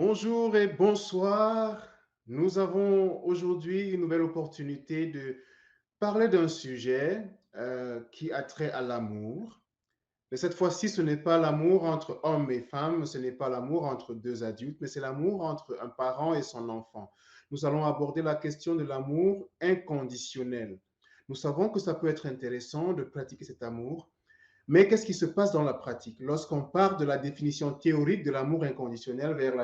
Bonjour et bonsoir. Nous avons aujourd'hui une nouvelle opportunité de parler d'un sujet qui a trait à l'amour. Mais cette fois-ci, ce n'est pas l'amour entre hommes et femmes, ce n'est pas l'amour entre deux adultes, mais c'est l'amour entre un parent et son enfant. Nous allons aborder la question de l'amour inconditionnel. Nous savons que ça peut être intéressant de pratiquer cet amour, mais qu'est-ce qui se passe dans la pratique lorsqu'on part de la définition théorique de l'amour inconditionnel vers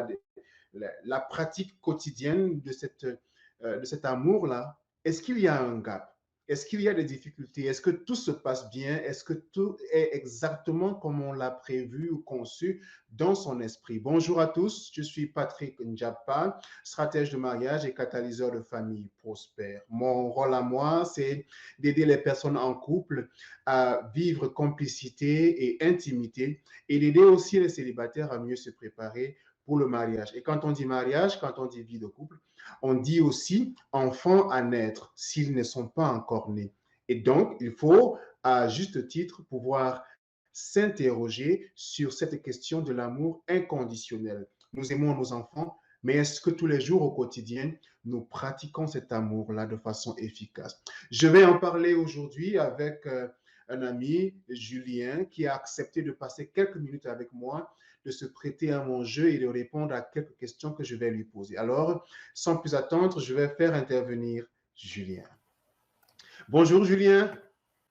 la pratique quotidienne de cet amour-là? Est-ce qu'il y a un gap? Est-ce qu'il y a des difficultés? Est-ce que tout se passe bien? Est-ce que tout est exactement comme on l'a prévu ou conçu dans son esprit? Bonjour à tous, je suis Patrick Njapa, stratège de mariage et catalyseur de famille prospère. Mon rôle à moi, c'est d'aider les personnes en couple à vivre complicité et intimité et d'aider aussi les célibataires à mieux se préparer pour le mariage. Et quand on dit mariage, quand on dit vie de couple, on dit aussi enfants à naître s'ils ne sont pas encore nés. Et donc, il faut, à juste titre, pouvoir s'interroger sur cette question de l'amour inconditionnel. Nous aimons nos enfants, mais est-ce que tous les jours au quotidien, nous pratiquons cet amour-là de façon efficace? Je vais en parler aujourd'hui avec un ami, Julien, qui a accepté de passer quelques minutes avec moi, de se prêter à mon jeu et de répondre à quelques questions que je vais lui poser. Alors, sans plus attendre, je vais faire intervenir Julien. Bonjour Julien.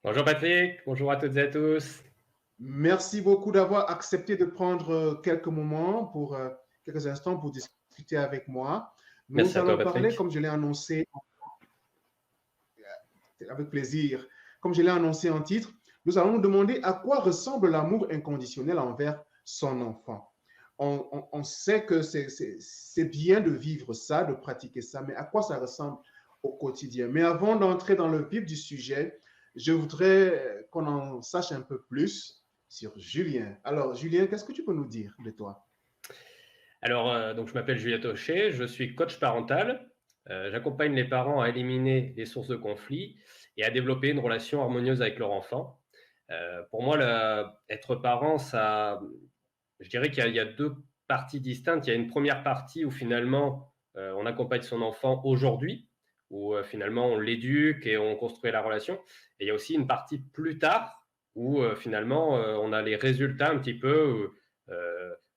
Bonjour Patrick, bonjour à toutes et à tous. Merci beaucoup d'avoir accepté de prendre quelques moments pour quelques instants pour discuter avec moi. Nous Merci à toi allons parler, Patrick. comme je l'ai annoncé, avec plaisir, comme je l'ai annoncé en titre, nous allons nous demander à quoi ressemble l'amour inconditionnel envers son enfant. On sait que c'est bien de vivre ça, de pratiquer ça, mais à quoi ça ressemble au quotidien? Mais avant d'entrer dans le vif du sujet, je voudrais qu'on en sache un peu plus sur Julien. Alors, Julien, qu'est-ce que tu peux nous dire de toi? Donc je m'appelle Julien Taucher, je suis coach parental. J'accompagne les parents à éliminer les sources de conflit et à développer une relation harmonieuse avec leur enfant. Pour moi, être parent, je dirais qu'il y a deux parties distinctes. Il y a une première partie où finalement on accompagne son enfant aujourd'hui, où finalement on l'éduque et on construit la relation. Et il y a aussi une partie plus tard où finalement on a les résultats un petit peu.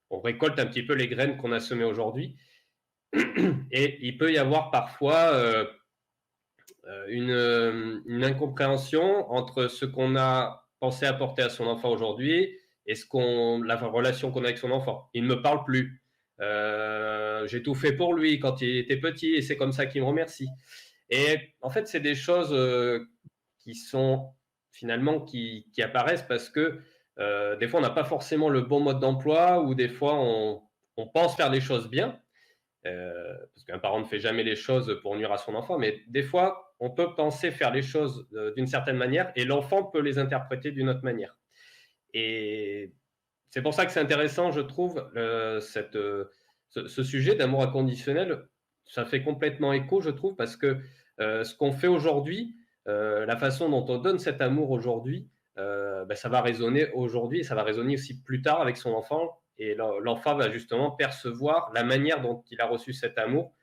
On récolte un petit peu les graines qu'on a semées aujourd'hui. Et il peut y avoir parfois une incompréhension entre ce qu'on a pensé apporter à son enfant aujourd'hui et la relation qu'on a avec son enfant. Il ne me parle plus. J'ai tout fait pour lui quand il était petit et c'est comme ça qu'il me remercie. Et en fait, c'est des choses qui sont finalement qui apparaissent parce que des fois, on n'a pas forcément le bon mode d'emploi ou des fois, on pense faire les choses bien. Parce qu'un parent ne fait jamais les choses pour nuire à son enfant, mais des fois, on peut penser faire les choses d'une certaine manière et l'enfant peut les interpréter d'une autre manière. Et c'est pour ça que c'est intéressant, je trouve, ce sujet d'amour inconditionnel. Ça fait complètement écho, je trouve, parce que ce qu'on fait aujourd'hui, la façon dont on donne cet amour aujourd'hui, ça va résonner aujourd'hui et ça va résonner aussi plus tard avec son enfant. Et l'enfant va justement percevoir la manière dont il a reçu cet amour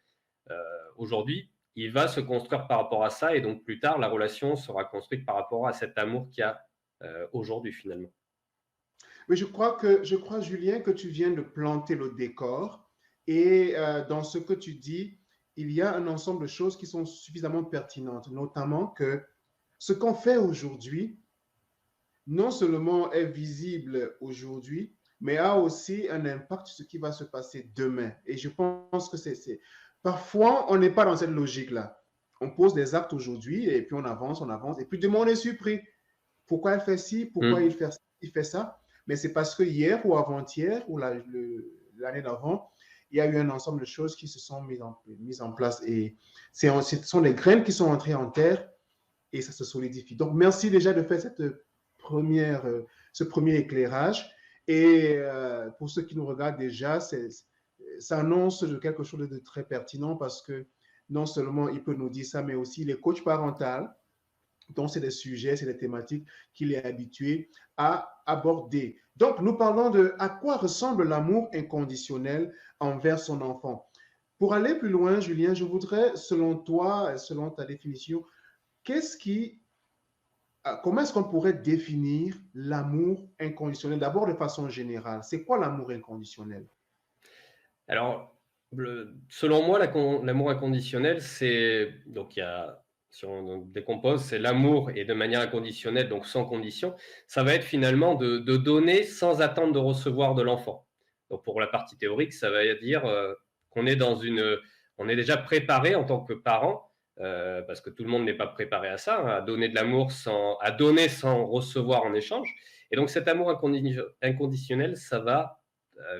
aujourd'hui. Il va se construire par rapport à ça et donc plus tard, la relation sera construite par rapport à cet amour qu'il y a aujourd'hui finalement. Oui, je crois, Julien, que tu viens de planter le décor et dans ce que tu dis, il y a un ensemble de choses qui sont suffisamment pertinentes, notamment que ce qu'on fait aujourd'hui, non seulement est visible aujourd'hui, mais a aussi un impact sur ce qui va se passer demain. Et je pense que parfois, on n'est pas dans cette logique-là. On pose des actes aujourd'hui et puis on avance, et puis demain, on est surpris. Pourquoi il fait ci? Pourquoi Mmh. il fait ça? Mais c'est parce que hier ou avant-hier ou l'année d'avant, il y a eu un ensemble de choses qui se sont mises en place. Et ce sont des graines qui sont entrées en terre et ça se solidifie. Donc, merci déjà de faire ce premier éclairage. Et pour ceux qui nous regardent déjà, ça annonce de quelque chose de très pertinent parce que non seulement il peut nous dire ça, mais aussi les coachs parentaux, donc, c'est des sujets, c'est des thématiques qu'il est habitué à aborder. Donc, nous parlons de à quoi ressemble l'amour inconditionnel envers son enfant. Pour aller plus loin, Julien, je voudrais, selon toi, selon ta définition, qu'est-ce qui, comment est-ce qu'on pourrait définir l'amour inconditionnel? D'abord, de façon générale, c'est quoi l'amour inconditionnel? Alors, selon moi, l'amour inconditionnel, c'est donc il y a si on décompose, c'est l'amour et de manière inconditionnelle, donc sans condition. Ça va être finalement de donner sans attendre de recevoir de l'enfant. Donc pour la partie théorique, ça va dire qu'on est on est déjà préparé en tant que parent, parce que tout le monde n'est pas préparé à ça, hein, à donner de l'amour à donner sans recevoir en échange. Et donc cet amour inconditionnel, ça va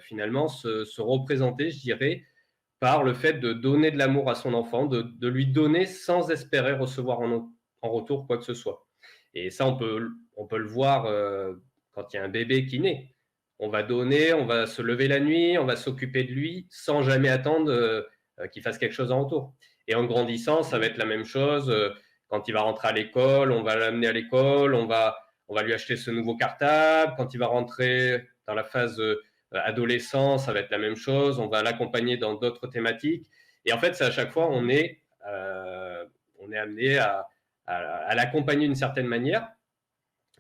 finalement se représenter, je dirais, par le fait de donner de l'amour à son enfant, de lui donner sans espérer recevoir en retour quoi que ce soit. Et ça, on peut le voir quand il y a un bébé qui naît. On va donner, on va se lever la nuit, on va s'occuper de lui sans jamais attendre qu'il fasse quelque chose en retour. Et en grandissant, ça va être la même chose. Quand il va rentrer à l'école, on va l'amener à l'école, on va lui acheter ce nouveau cartable. Quand il va rentrer dans la phase adolescent, ça va être la même chose. On va l'accompagner dans d'autres thématiques. Et en fait, c'est à chaque fois, on est amené à l'accompagner d'une certaine manière,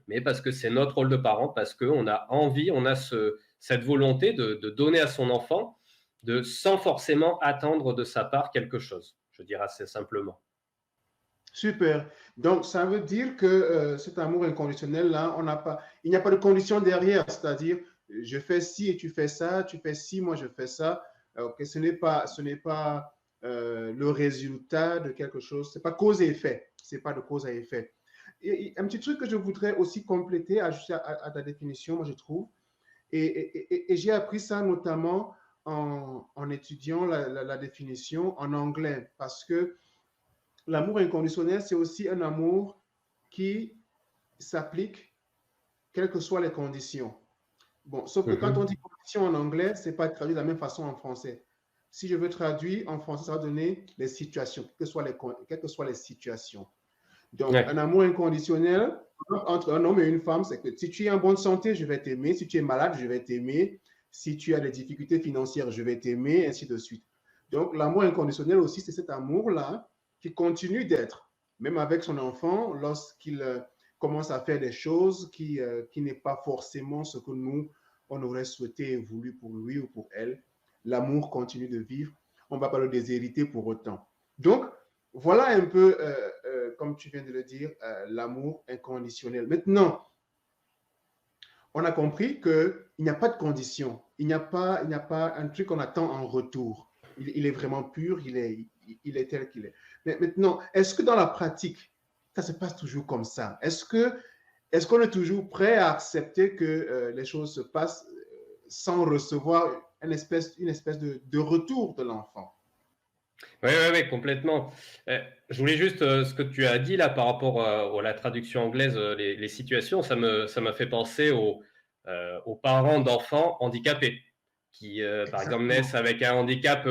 mais parce que c'est notre rôle de parent, parce qu'on a envie, on a cette volonté de donner à son enfant, sans forcément attendre de sa part quelque chose. Je dirais assez simplement. Super. Donc, ça veut dire que cet amour inconditionnel-là, il n'y a pas de condition derrière, c'est-à-dire, je fais ci et tu fais ci, moi je fais ça. Ok, ce n'est pas le résultat de quelque chose, c'est pas cause et effet, c'est pas de cause à effet. Et un petit truc que je voudrais aussi compléter, ajouter à ta définition, moi je trouve, et j'ai appris ça notamment en étudiant la définition en anglais, parce que l'amour inconditionnel, c'est aussi un amour qui s'applique quelles que soient les conditions. Bon, sauf que quand on dit conditions en anglais, ce n'est pas traduit de la même façon en français. Si je veux traduire en français, ça va donner les situations, quelles que soient les situations. Donc, Ouais. un amour inconditionnel entre un homme et une femme, c'est que si tu es en bonne santé, je vais t'aimer. Si tu es malade, je vais t'aimer. Si tu as des difficultés financières, je vais t'aimer, ainsi de suite. Donc, l'amour inconditionnel aussi, c'est cet amour-là qui continue d'être, même avec son enfant, lorsqu'il commence à faire des choses qui n'est pas forcément ce que nous, on aurait souhaité et voulu pour lui ou pour elle. L'amour continue de vivre. On ne va pas le déshériter pour autant. Donc, voilà un peu, comme tu viens de le dire, l'amour inconditionnel. Maintenant, on a compris qu'il n'y a pas de condition. Il n'y a pas un truc qu'on attend en retour. Il est vraiment pur, il est tel qu'il est. Mais maintenant, est-ce que dans la pratique, ça se passe toujours comme ça? Est-ce qu'on est toujours prêt à accepter que les choses se passent sans recevoir une espèce de retour de l'enfant? Oui, oui, oui, complètement. Je voulais juste ce que tu as dit là par rapport à la traduction anglaise, les situations, ça m'a fait penser aux parents d'enfants handicapés qui, par exemple, naissent Exactement. avec un handicap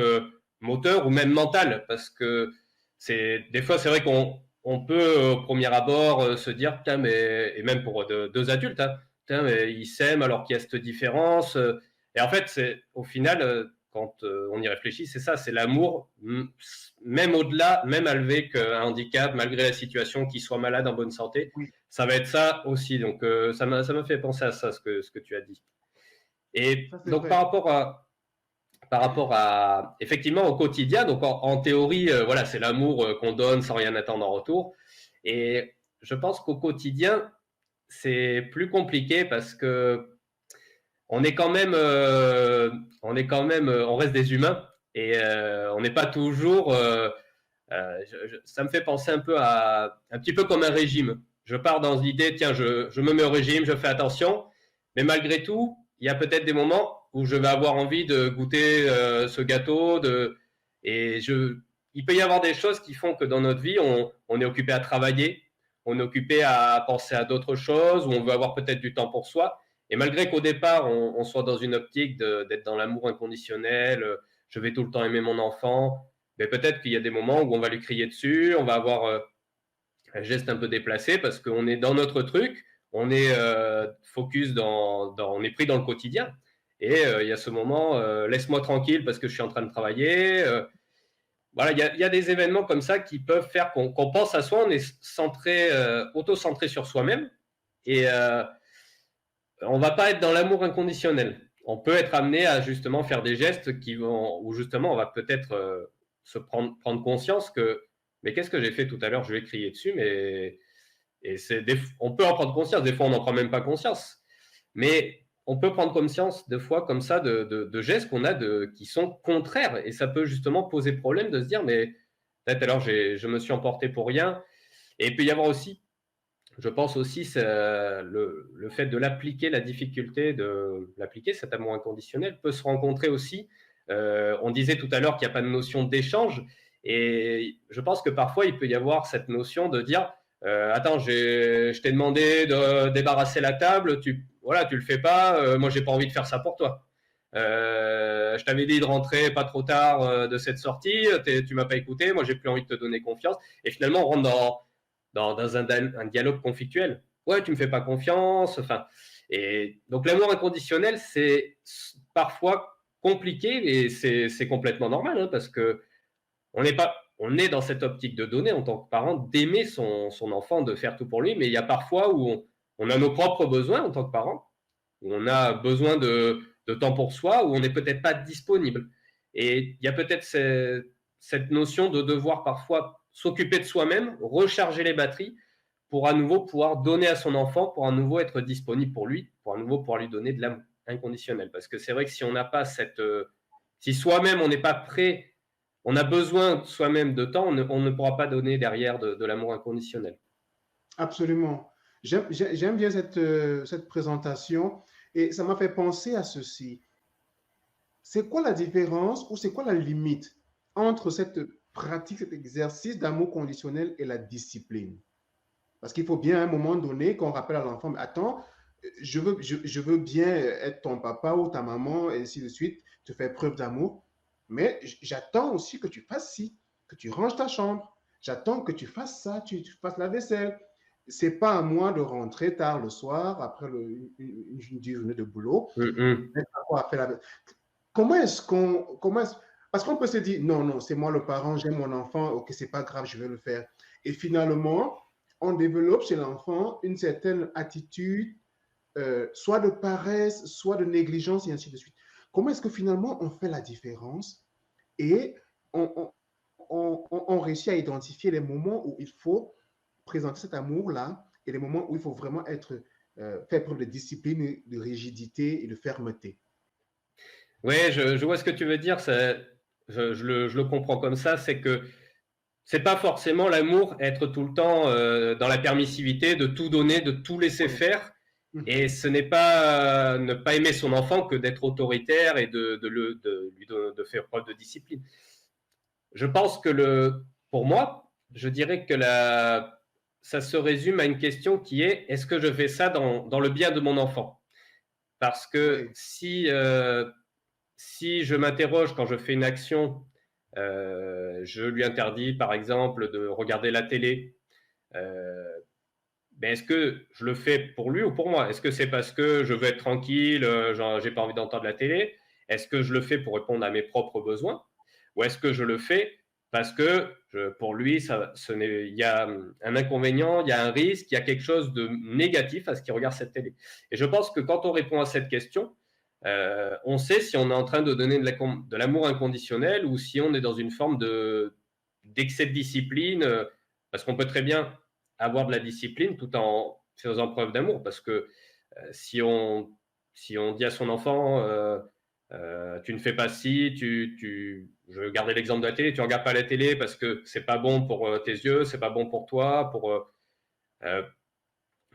moteur ou même mental, parce que des fois, c'est vrai qu'on peut au premier abord se dire, putain, mais et même pour deux adultes, hein, putain, mais ils s'aiment alors qu'il y a cette différence. Et en fait, c'est au final. Quand on y réfléchit, c'est ça, c'est l'amour, même au-delà, même avec un handicap, malgré la situation, qu'il soit malade, en bonne santé, Oui, ça va être ça aussi. Donc, ça m'a fait penser à ça, ce que tu as dit. Et ça c'est donc, vrai. par rapport à, effectivement, au quotidien, donc en théorie, voilà, c'est l'amour qu'on donne sans rien attendre en retour. Et je pense qu'au quotidien, c'est plus compliqué parce que on est quand même, on reste des humains et on n'est pas toujours. Ça me fait penser un peu à un petit peu comme un régime. Je pars dans l'idée, tiens, je me mets au régime, je fais attention, mais malgré tout, il y a peut-être des moments où je vais avoir envie de goûter ce gâteau, il peut y avoir des choses qui font que dans notre vie, on est occupé à travailler, on est occupé à penser à d'autres choses, où on veut avoir peut-être du temps pour soi. Et malgré qu'au départ, on soit dans une optique d'être dans l'amour inconditionnel, je vais tout le temps aimer mon enfant, mais peut-être qu'il y a des moments où on va lui crier dessus, on va avoir un geste un peu déplacé parce qu'on est dans notre truc, on est focus on est pris dans le quotidien. Et il y a ce moment, laisse-moi tranquille parce que je suis en train de travailler. Voilà, il y a des événements comme ça qui peuvent faire qu'on pense à soi, on est centré, auto-centré sur soi-même. Et on va pas être dans l'amour inconditionnel. On peut être amené à justement faire des gestes où justement on va peut-être se prendre conscience que, mais qu'est-ce que j'ai fait tout à l'heure? Je vais crier dessus, mais on peut en prendre conscience. Des fois, on n'en prend même pas conscience. Mais on peut prendre conscience des fois comme ça de gestes qu'on a qui sont contraires. Et ça peut justement poser problème de se dire, mais peut-être alors je me suis emporté pour rien. Et il peut y avoir aussi, je pense aussi, le fait de l'appliquer, la difficulté de l'appliquer, cet amour inconditionnel peut se rencontrer aussi. On disait tout à l'heure qu'il n'y a pas de notion d'échange. Et je pense que parfois, il peut y avoir cette notion de dire, attends, je t'ai demandé de débarrasser la table, voilà, tu le fais pas, moi j'ai pas envie de faire ça pour toi. Je t'avais dit de rentrer pas trop tard de cette sortie, tu m'as pas écouté, moi j'ai plus envie de te donner confiance. Et finalement, on rentre dans un dialogue conflictuel. Ouais, tu me fais pas confiance. Enfin, et donc l'amour inconditionnel, c'est parfois compliqué et c'est complètement normal parce que on est dans cette optique de donner en tant que parent, d'aimer son enfant, de faire tout pour lui, mais il y a parfois où on a nos propres besoins en tant que parent, où on a besoin de temps pour soi, où on n'est peut-être pas disponible. Et il y a peut-être cette notion de devoir parfois s'occuper de soi-même, recharger les batteries pour à nouveau pouvoir donner à son enfant, pour à nouveau être disponible pour lui, pour à nouveau pouvoir lui donner de l'amour inconditionnel. Parce que c'est vrai que si on n'a pas si soi-même on n'est pas prêt, on a besoin soi-même de temps, on ne pourra pas donner derrière de l'amour inconditionnel. Absolument. J'aime bien cette présentation et ça m'a fait penser à ceci. C'est quoi la différence ou c'est quoi la limite entre cette pratique, cet exercice d'amour conditionnel et la discipline? Parce qu'il faut bien à un moment donné qu'on rappelle à l'enfant, mais attends, je veux bien être ton papa ou ta maman et ainsi de suite, te faire preuve d'amour, mais j'attends aussi que tu fasses ci, que tu ranges ta chambre, j'attends que tu fasses ça, tu fasses la vaisselle. C'est pas à moi de rentrer tard le soir après une journée de boulot. Comment est-ce qu'on. Parce qu'on peut se dire, non, non, c'est moi le parent, j'aime mon enfant, ok, c'est pas grave, je vais le faire. Et finalement, on développe chez l'enfant une certaine attitude, soit de paresse, soit de négligence, et ainsi de suite. Comment est-ce que finalement on fait la différence et on réussit à identifier les moments où il faut présenter cet amour-là et les moments où il faut vraiment faire preuve de discipline, de rigidité et de fermeté? Oui, je vois ce que tu veux dire. Je le comprends comme ça. C'est que c'est pas forcément l'amour être tout le temps dans la permissivité, de tout donner, de tout laisser faire. Et ce n'est pas ne pas aimer son enfant que d'être autoritaire et de faire preuve de discipline. Je pense que pour moi, je dirais que ça se résume à une question qui est: est-ce que je fais ça dans le bien de mon enfant? Parce que si je m'interroge quand je fais une action, je lui interdis par exemple de regarder la télé, mais est-ce que je le fais pour lui ou pour moi? Est-ce que c'est parce que je veux être tranquille, genre j'ai pas envie d'entendre la télé? Est-ce que je le fais pour répondre à mes propres besoins? Ou est-ce que je le fais parce que pour lui, il y a un inconvénient, il y a un risque, il y a quelque chose de négatif à ce qu'il regarde cette télé? Et je pense que quand on répond à cette question, on sait si on est en train de donner de l'amour inconditionnel ou si on est dans une forme d'excès de discipline, parce qu'on peut très bien avoir de la discipline tout en faisant preuve d'amour. Parce que si on dit à son enfant, tu ne fais pas ci, je vais garder l'exemple de la télé, tu ne regardes pas la télé parce que c'est pas bon pour tes yeux, c'est pas bon pour toi,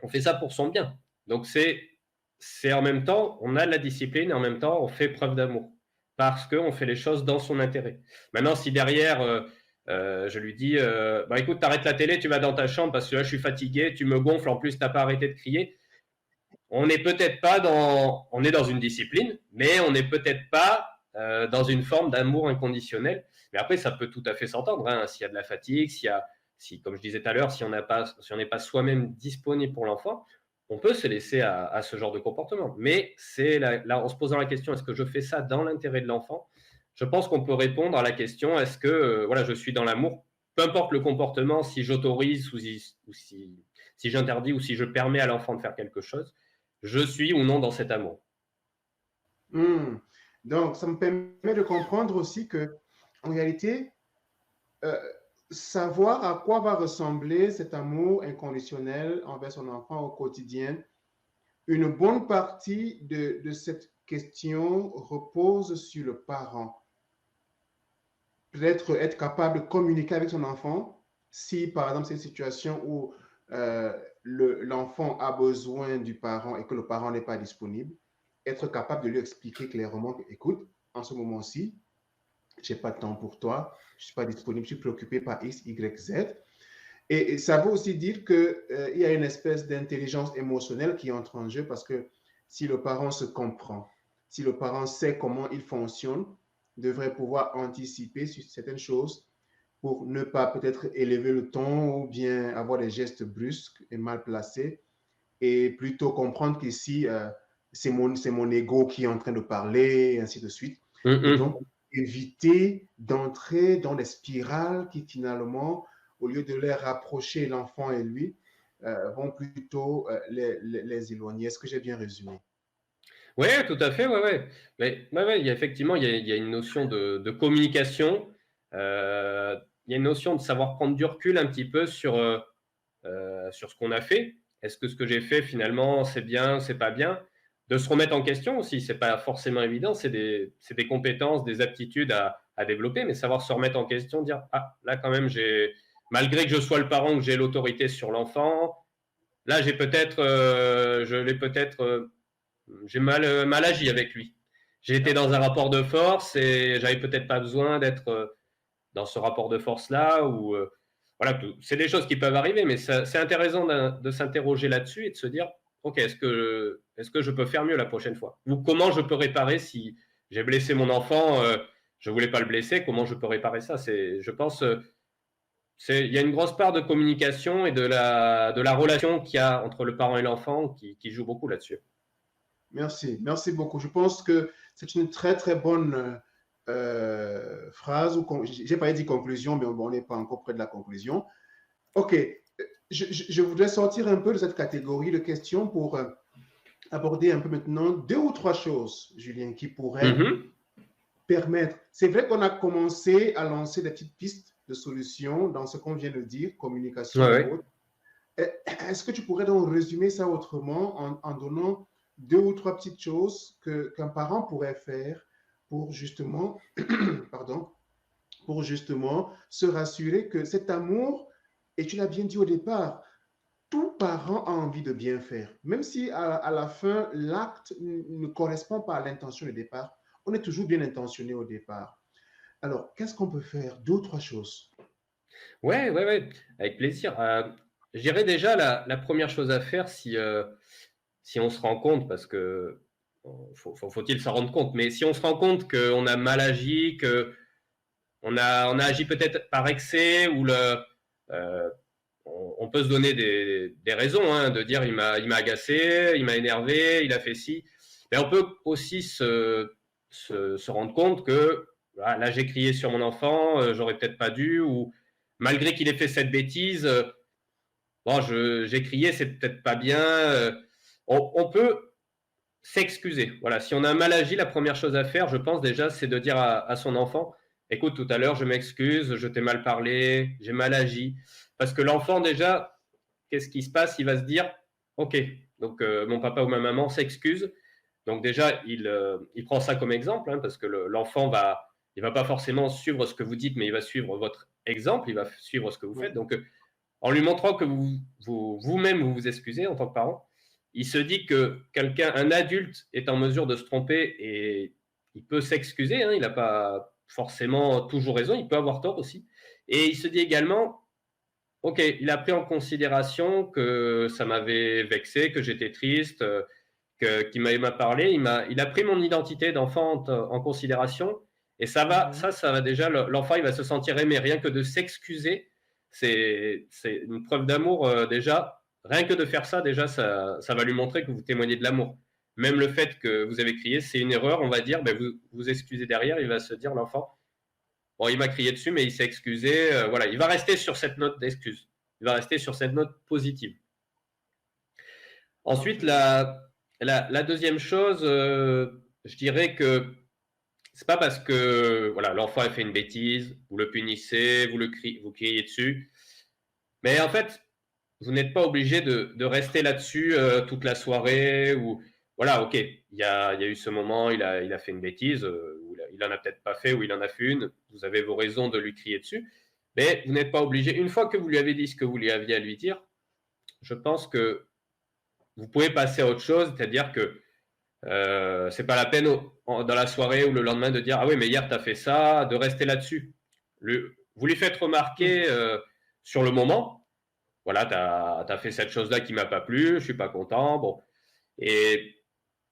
on fait ça pour son bien. Donc c'est en même temps, on a de la discipline et en même temps, on fait preuve d'amour parce qu'on fait les choses dans son intérêt. Maintenant, si derrière, je lui dis, bah écoute, t'arrêtes la télé, tu vas dans ta chambre parce que là, je suis fatigué, tu me gonfles, en plus, t'as pas arrêté de crier. On n'est peut-être pas on est dans une discipline, mais on n'est peut-être pas dans une forme d'amour inconditionnel. Mais après, ça peut tout à fait s'entendre. Hein, s'il y a de la fatigue, si, comme je disais tout à l'heure, si on n'est pas soi-même disponible pour l'enfant, on peut se laisser à ce genre de comportement. Mais c'est là, en se posant la question, est-ce que je fais ça dans l'intérêt de l'enfant? Je pense qu'on peut répondre à la question, est-ce que voilà, je suis dans l'amour, peu importe le comportement, si j'autorise si j'interdis ou si je permets à l'enfant de faire quelque chose, je suis ou non dans cet amour. Hmm. Donc, ça me permet de comprendre aussi que, en réalité, euh, savoir à quoi va ressembler cet amour inconditionnel envers son enfant au quotidien, une bonne partie de cette question repose sur le parent. Peut-être être capable de communiquer avec son enfant si, par exemple, c'est une situation où l'enfant a besoin du parent et que le parent n'est pas disponible, être capable de lui expliquer clairement que, écoute, en ce moment-ci, je n'ai pas de temps pour toi, je ne suis pas disponible, je suis préoccupé par X, Y, Z. Et ça veut aussi dire qu'il y a une espèce d'intelligence émotionnelle qui entre en jeu parce que si le parent se comprend, si le parent sait comment il fonctionne, il devrait pouvoir anticiper sur certaines choses pour ne pas peut-être élever le ton ou bien avoir des gestes brusques et mal placés et plutôt comprendre qu'ici, c'est mon ego qui est en train de parler et ainsi de suite. Et donc, éviter d'entrer dans des spirales qui finalement, au lieu de les rapprocher, l'enfant et lui, vont plutôt les éloigner. Est-ce que j'ai bien résumé? Oui, tout à fait, ouais, ouais. Mais ouais, ouais, il y a effectivement, il y a une notion de communication. Il y a une notion de savoir prendre du recul un petit peu sur ce qu'on a fait. Est-ce que ce que j'ai fait finalement c'est bien, c'est pas bien? De se remettre en question aussi, c'est pas forcément évident, c'est des compétences, des aptitudes à développer, mais savoir se remettre en question, dire ah là quand même malgré que je sois le parent, que j'ai l'autorité sur l'enfant, là je l'ai peut-être j'ai mal agi avec lui. J'ai été dans un rapport de force et j'avais peut-être pas besoin d'être dans ce rapport de force-là. Ou voilà, c'est des choses qui peuvent arriver, mais c'est intéressant de s'interroger là-dessus et de se dire, ok, est-ce que je peux faire mieux la prochaine fois? Ou comment je peux réparer si j'ai blessé mon enfant, je voulais pas le blesser, comment je peux réparer ça? Je pense, il y a une grosse part de communication et de la relation qu'il y a entre le parent et l'enfant qui joue beaucoup là-dessus. Merci, merci beaucoup. Je pense que c'est une très, très bonne phrase, ou j'ai pas dit conclusion, mais on n'est pas encore près de la conclusion. OK, je voudrais sortir un peu de cette catégorie de questions pour aborder un peu maintenant deux ou trois choses, Julien, qui pourraient Mhm. permettre. C'est vrai qu'on a commencé à lancer des petites pistes de solutions dans ce qu'on vient de dire, Ouais, communication et ouais. autres. Est-ce que tu pourrais donc résumer ça autrement en donnant deux ou trois petites choses qu'un parent pourrait faire pour justement, pardon, pour justement se rassurer que cet amour, et tu l'as bien dit au départ, tout parent a envie de bien faire. Même si à la fin, l'acte ne correspond pas à l'intention de départ, on est toujours bien intentionné au départ. Alors, qu'est-ce qu'on peut faire? Deux ou trois choses. Ouais, ouais, ouais, avec plaisir. Je dirais déjà la première chose à faire si on se rend compte, parce que faut-il s'en rendre compte, mais si on se rend compte qu'on a mal agi, on a agi peut-être par excès, euh, on peut se donner des raisons, hein, de dire il m'a agacé, il m'a énervé, il a fait ci. Mais on peut aussi se rendre compte que voilà, là j'ai crié sur mon enfant, j'aurais peut-être pas dû, ou malgré qu'il ait fait cette bêtise, bon, j'ai crié, c'est peut-être pas bien. On peut s'excuser. Voilà, si on a mal agi, la première chose à faire, je pense déjà, c'est de dire à son enfant, écoute, tout à l'heure, je m'excuse, je t'ai mal parlé, j'ai mal agi. Parce que l'enfant, déjà, qu'est-ce qui se passe? Il va se dire, ok, donc mon papa ou ma maman s'excuse. Donc déjà, il prend ça comme exemple, hein, parce que l'enfant il va pas forcément suivre ce que vous dites, mais il va suivre votre exemple, il va suivre ce que vous Oui. faites. Donc, en lui montrant que vous-même vous excusez en tant que parent, il se dit que un adulte est en mesure de se tromper et il peut s'excuser, hein, il n'a pas forcément toujours raison, il peut avoir tort aussi. Et il se dit également, ok, il a pris en considération que ça m'avait vexé, que j'étais triste, qu'il m'avait mal parlé, il a pris mon identité d'enfant en considération, et ça va déjà, l'enfant il va se sentir aimé, rien que de s'excuser, c'est une preuve d'amour déjà, rien que de faire ça, déjà, ça va lui montrer que vous témoignez de l'amour. Même le fait que vous avez crié, c'est une erreur, on va dire, ben vous vous excusez derrière, il va se dire, l'enfant, bon, il m'a crié dessus, mais il s'est excusé. Voilà, il va rester sur cette note d'excuse. Il va rester sur cette note positive. Ensuite, Absolument. la deuxième chose, je dirais que c'est pas parce que voilà, l'enfant a fait une bêtise, vous le punissez, vous criez dessus, mais en fait, vous n'êtes pas obligé de rester là-dessus toute la soirée. Ou voilà, ok, il y a eu ce moment, il a fait une bêtise, ou il en a peut-être pas fait, ou il en a fait une. Vous avez vos raisons de lui crier dessus, mais vous n'êtes pas obligé. Une fois que vous lui avez dit ce que vous lui aviez à lui dire, je pense que vous pouvez passer à autre chose, c'est-à-dire que c'est pas la peine dans la soirée ou le lendemain de dire ah oui mais hier tu as fait ça, de rester là-dessus. Vous lui faites remarquer sur le moment, voilà, tu as fait cette chose-là qui m'a pas plu, je suis pas content, bon, et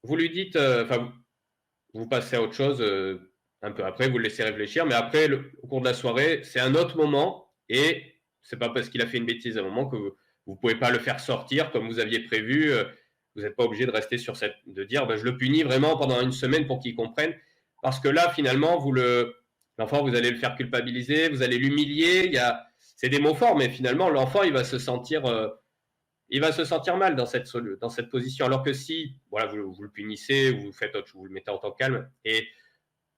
vous lui dites, enfin vous passez à autre chose un peu après, vous le laissez réfléchir, mais après au cours de la soirée c'est un autre moment, et c'est pas parce qu'il a fait une bêtise à un moment que vous pouvez pas le faire sortir comme vous aviez prévu. Vous n'êtes pas obligé de rester sur de dire ben, je le punis vraiment pendant une semaine pour qu'il comprenne, parce que là finalement l'enfant vous allez le faire culpabiliser, vous allez l'humilier. C'est des mots forts, mais finalement l'enfant il va se sentir mal dans cette position. Alors que si voilà vous le punissez, vous le mettez en temps calme, et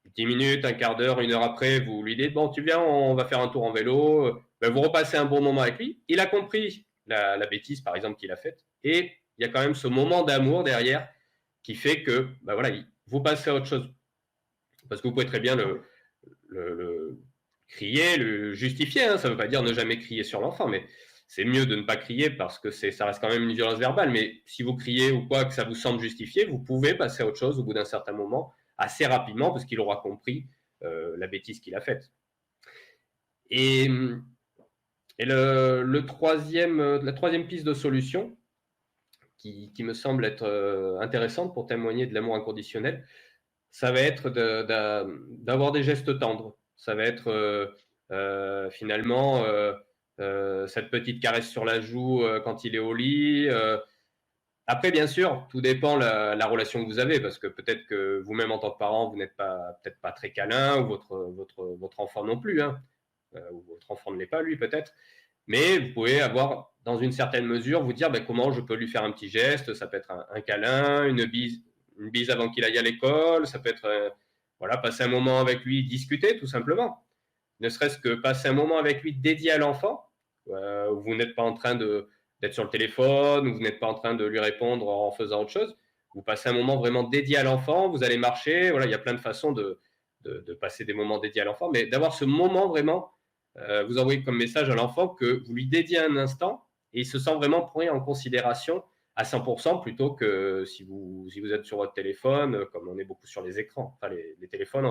10 minutes, un quart d'heure, une heure après, vous lui dites bon tu viens, on va faire un tour en vélo, ben, vous repassez un bon moment avec lui, il a compris la bêtise par exemple qu'il a faite, et il y a quand même ce moment d'amour derrière qui fait que ben voilà, vous passez à autre chose. Parce que vous pouvez très bien le crier, le justifier, hein. Ça ne veut pas dire ne jamais crier sur l'enfant, mais c'est mieux de ne pas crier parce que ça reste quand même une violence verbale. Mais si vous criez ou quoi, que ça vous semble justifié, vous pouvez passer à autre chose au bout d'un certain moment, assez rapidement, parce qu'il aura compris la bêtise qu'il a faite. Et, la troisième piste de solution, qui me semble être intéressante pour témoigner de l'amour inconditionnel, ça va être d'avoir des gestes tendres. Ça va être finalement cette petite caresse sur la joue quand il est au lit. Après, bien sûr, tout dépend la relation que vous avez, parce que peut-être que vous-même en tant que parent, vous n'êtes peut-être pas très câlin, ou votre enfant non plus, hein, ou votre enfant ne l'est pas lui peut-être. Mais vous pouvez avoir, dans une certaine mesure, vous dire ben, comment je peux lui faire un petit geste. Ça peut être un câlin, une bise avant qu'il aille à l'école. Ça peut être voilà, passer un moment avec lui, discuter tout simplement. Ne serait-ce que passer un moment avec lui dédié à l'enfant, où vous n'êtes pas en train d'être sur le téléphone, où vous n'êtes pas en train de lui répondre en faisant autre chose. Vous passez un moment vraiment dédié à l'enfant, vous allez marcher. Voilà, il y a plein de façons de passer des moments dédiés à l'enfant, mais d'avoir ce moment vraiment, vous envoyez comme message à l'enfant que vous lui dédiez un instant, et il se sent vraiment pris en considération à 100%, plutôt que si vous êtes sur votre téléphone, comme on est beaucoup sur les écrans, enfin les téléphones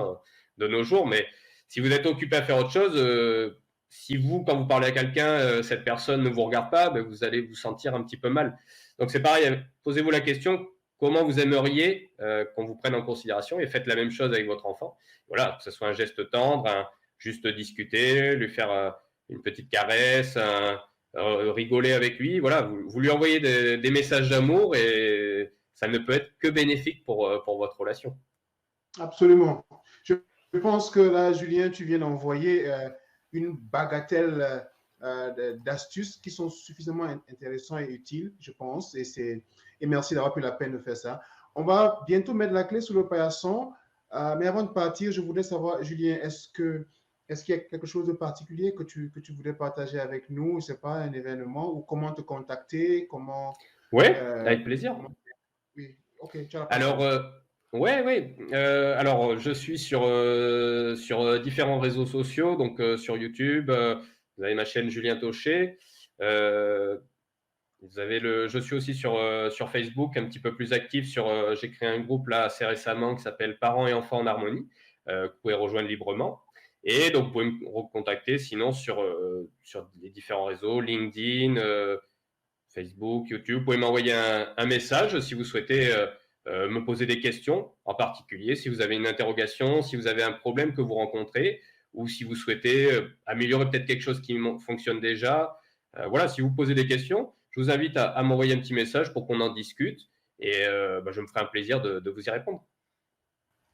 de nos jours. Mais si vous êtes occupé à faire autre chose, si quand vous parlez à quelqu'un, cette personne ne vous regarde pas, ben vous allez vous sentir un petit peu mal. Donc c'est pareil, posez-vous la question, comment vous aimeriez qu'on vous prenne en considération, et faites la même chose avec votre enfant. Voilà, que ce soit un geste tendre, juste discuter, lui faire une petite caresse, rigoler avec lui. Voilà, vous lui envoyez des messages d'amour, et ça ne peut être que bénéfique pour votre relation. Absolument. Je pense que là, Julien, tu viens d'envoyer une bagatelle d'astuces qui sont suffisamment intéressantes et utiles, je pense. Et merci d'avoir pris la peine de faire ça. On va bientôt mettre la clé sur le paillasson. Mais avant de partir, je voudrais savoir, Julien, est-ce qu'il y a quelque chose de particulier que tu voudrais partager avec nous? Je ne sais pas, un événement, ou comment te contacter, comment… Oui, avec plaisir. Oui, ok, tu as la Alors, parole. ouais. Alors, je suis sur différents réseaux sociaux, donc sur YouTube, vous avez ma chaîne Julien Taucher. Je suis aussi sur Facebook, un petit peu plus actif. J'ai créé un groupe là assez récemment qui s'appelle Parents et enfants en harmonie, que vous pouvez rejoindre librement. Et donc, vous pouvez me recontacter sinon sur les différents réseaux, LinkedIn, Facebook, YouTube. Vous pouvez m'envoyer un message si vous souhaitez me poser des questions, en particulier si vous avez une interrogation, si vous avez un problème que vous rencontrez, ou si vous souhaitez améliorer peut-être quelque chose qui fonctionne déjà. Voilà, si vous posez des questions, je vous invite à m'envoyer un petit message pour qu'on en discute et je me ferai un plaisir de vous y répondre.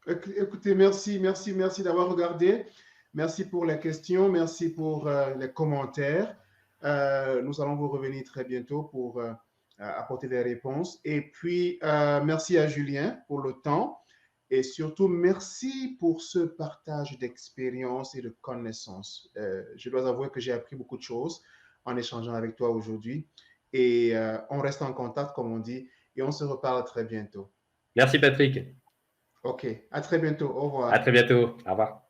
Écoutez, merci d'avoir regardé. Merci pour les questions, merci pour les commentaires. Nous allons vous revenir très bientôt pour apporter des réponses. Et puis, merci à Julien pour le temps. Et surtout, merci pour ce partage d'expérience et de connaissances. Je dois avouer que j'ai appris beaucoup de choses en échangeant avec toi aujourd'hui. Et on reste en contact, comme on dit, et on se reparle très bientôt. Merci Patrick. OK, à très bientôt. Au À revoir. très bientôt. Au revoir.